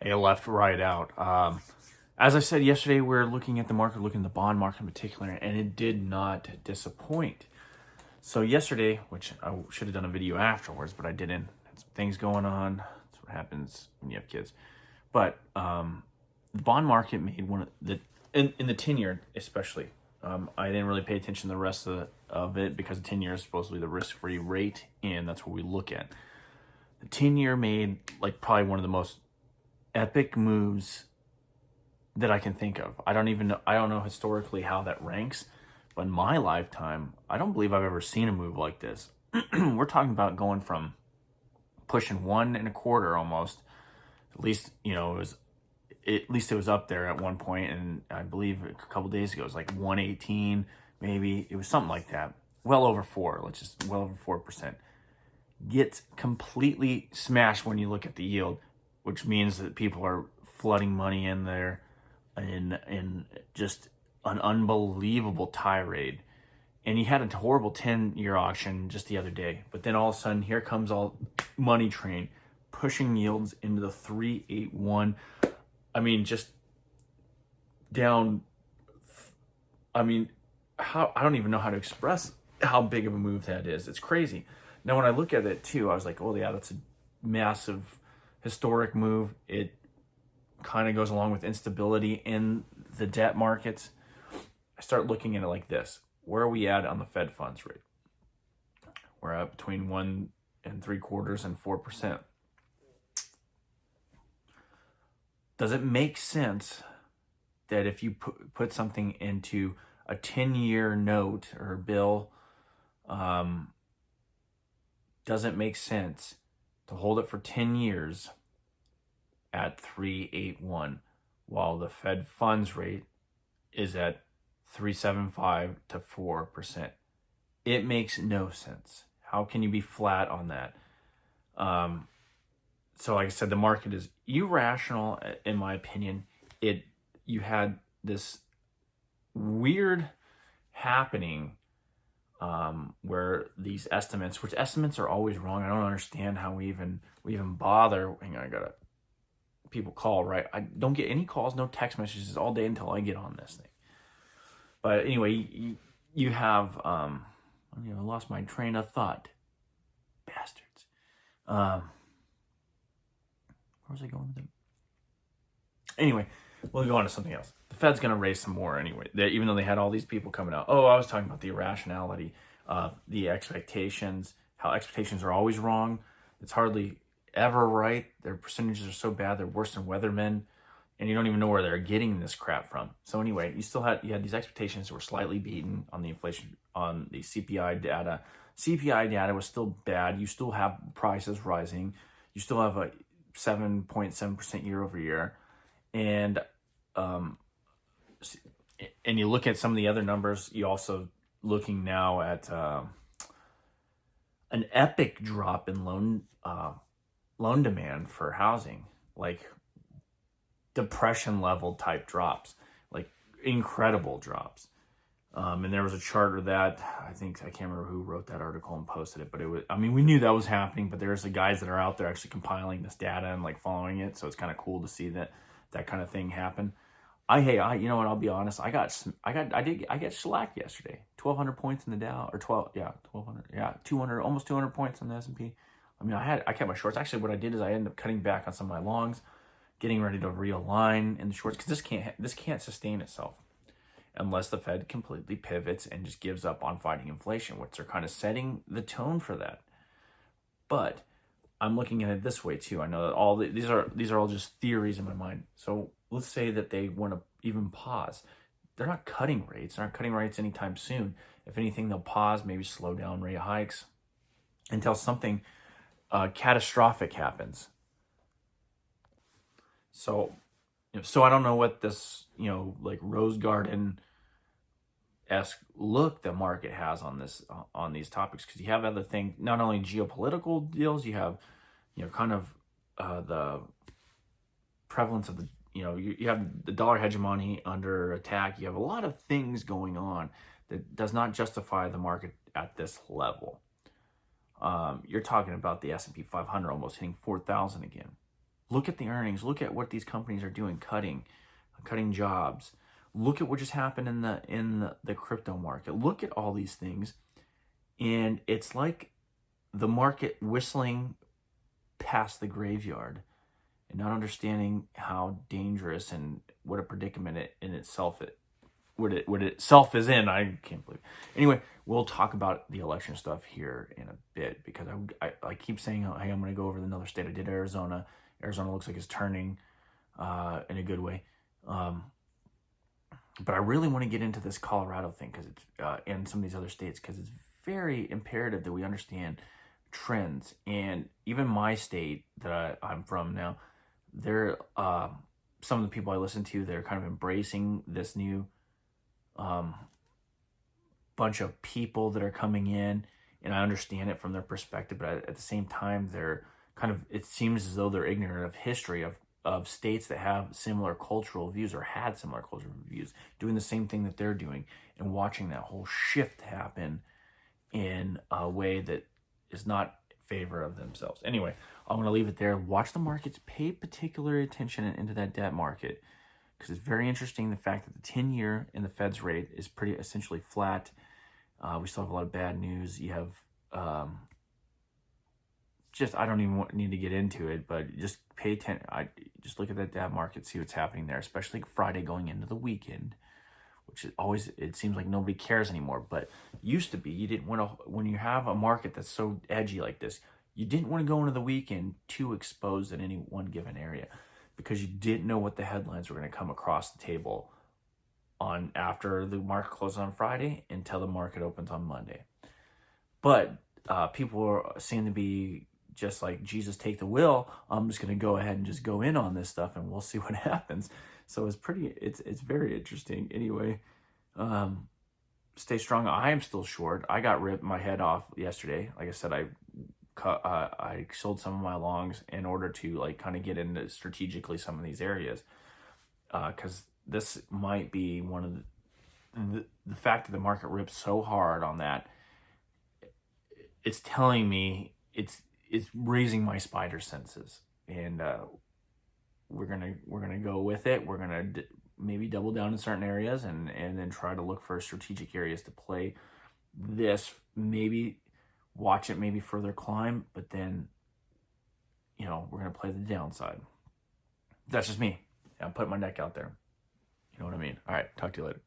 Hey, left, right, out. As I said yesterday, we're looking at the market, looking at the bond market in particular, and it did not disappoint. So yesterday, which I should have done a video afterwards, but I didn't. Had some things going on. That's what happens when you have kids. But the bond market made one of the in the 10-year especially. I didn't really pay attention to the rest of it because the 10-year is supposedly the risk-free rate, and that's what we look at. The 10-year made like probably one of the most epic moves that I can think of. I don't know historically how that ranks, but in my lifetime, I don't believe I've ever seen a move like this. We're talking about going from pushing 1.25 almost. At least, it was up there at one point, and I believe a couple days ago it was like 118, maybe. It was something like that. Well over 4%. Gets completely smashed when you look at the yield, which means that people are flooding money in there in just an unbelievable tirade. And you had a horrible 10-year auction just the other day. But then all of a sudden, here comes all money train pushing yields into the 381. I mean, just down. I mean, I don't even know how to express how big of a move that is. It's crazy. Now, when I look at it too, I was like, oh yeah, that's a massive historic move. It kind of goes along with instability in the debt markets. I start looking at it like this. Where are we at on the Fed funds rate? We're at between 1.75% and 4%. Does it make sense that if you put something into a 10-year note or bill, does it make sense to hold it for 10 years at 381 while the Fed funds rate is at 3.75 to 4%? It makes no sense. How can you be flat on that? So like I said, the market is irrational in my opinion. You had this weird happening where these estimates, which estimates are always wrong. I don't understand how we even bother. Hang on, I got people call, right? I don't get any calls, no text messages all day until I get on this thing. But anyway, you have I lost my train of thought. Bastards. Where was I going with it? Anyway, we'll go on to something else. The Fed's going to raise some more anyway, even though they had all these people coming out. Oh, I was talking about the irrationality of the expectations, how expectations are always wrong. It's hardly ever right. Their percentages are so bad, they're worse than weathermen, and you don't even know where they're getting this crap from. So anyway, you had these expectations that were slightly beaten on the inflation, on the CPI data. CPI data was still bad. You still have prices rising. You still have a 7.7% year over year. And you look at some of the other numbers, you also looking now at an epic drop in loan demand for housing, like depression level type drops, like incredible drops. And there was a chart of that. I can't remember who wrote that article and posted it, but we knew that was happening, but there's the guys that are out there actually compiling this data and like following it. So it's kind of cool to see that kind of thing happen. You know what? I'll be honest. I get shellacked yesterday. 1,200 points in the Dow, or 1,200, 200, almost 200 points on the S&P. I kept my shorts. Actually, what I did is I ended up cutting back on some of my longs, getting ready to realign in the shorts because this can't sustain itself unless the Fed completely pivots and just gives up on fighting inflation, which they're kind of setting the tone for that. But I'm looking at it this way too. I know that these are all just theories in my mind. So let's say that they want to even pause. They're not cutting rates. They're not cutting rates anytime soon. If anything, they'll pause, maybe slow down rate hikes until something catastrophic happens. So I don't know what this, like Rose Garden-esque look the market has on these topics, because you have other things, not only geopolitical deals, you have, the prevalence of the, you have the dollar hegemony under attack. You have a lot of things going on that does not justify the market at this level. You're talking about the S&P 500 almost hitting 4,000 again. Look at the earnings. Look at what these companies are doing, cutting jobs. Look at what just happened in the crypto market. Look at all these things, and it's like the market whistling past the graveyard and not understanding how dangerous and what a predicament it in itself what it itself is in. I can't believe it. Anyway, we'll talk about the election stuff here in a bit, because I keep saying, hey, I'm going to go over another state. I did Arizona. Arizona looks like it's turning in a good way. But I really want to get into this Colorado thing, because it's and some of these other states, because it's very imperative that we understand trends. And even my state that I'm from now, they're some of the people I listen to, they're kind of embracing this new bunch of people that are coming in, and I understand it from their perspective, but at the same time, they're kind of, it seems as though they're ignorant of history of states that have similar cultural views or had similar cultural views, doing the same thing that they're doing, and watching that whole shift happen in a way that is not in favor of themselves. Anyway, I'm going to leave it there. Watch the markets, pay particular attention into that debt market, because it's very interesting the fact that the 10-year in the Fed's rate is pretty essentially flat. We still have a lot of bad news. You have I don't even need to get into it, but just pay attention. Just look at that debt market, see what's happening there, especially Friday going into the weekend, which is always, it seems like nobody cares anymore. But used to be, you didn't want to, when you have a market that's so edgy like this, you didn't want to go into the weekend too exposed in any one given area, because you didn't know what the headlines were going to come across the table on after the market closes on Friday until the market opens on Monday. But people seem to be just like, Jesus, take the wheel. I'm just going to go ahead and just go in on this stuff, and we'll see what happens. So it's very interesting. Anyway, stay strong. I am still short. I got ripped my head off yesterday. Like I said, I sold some of my longs in order to like kind of get into strategically some of these areas, because this might be one of the fact that the market ripped so hard on that. It's telling me it's raising my spider senses, and we're gonna go with it. We're gonna maybe double down in certain areas, and then try to look for strategic areas to play this. Maybe watch it maybe further climb, but then we're gonna play the downside. That's just me. I'm putting my neck out there. You know what I mean? All right, talk to you later.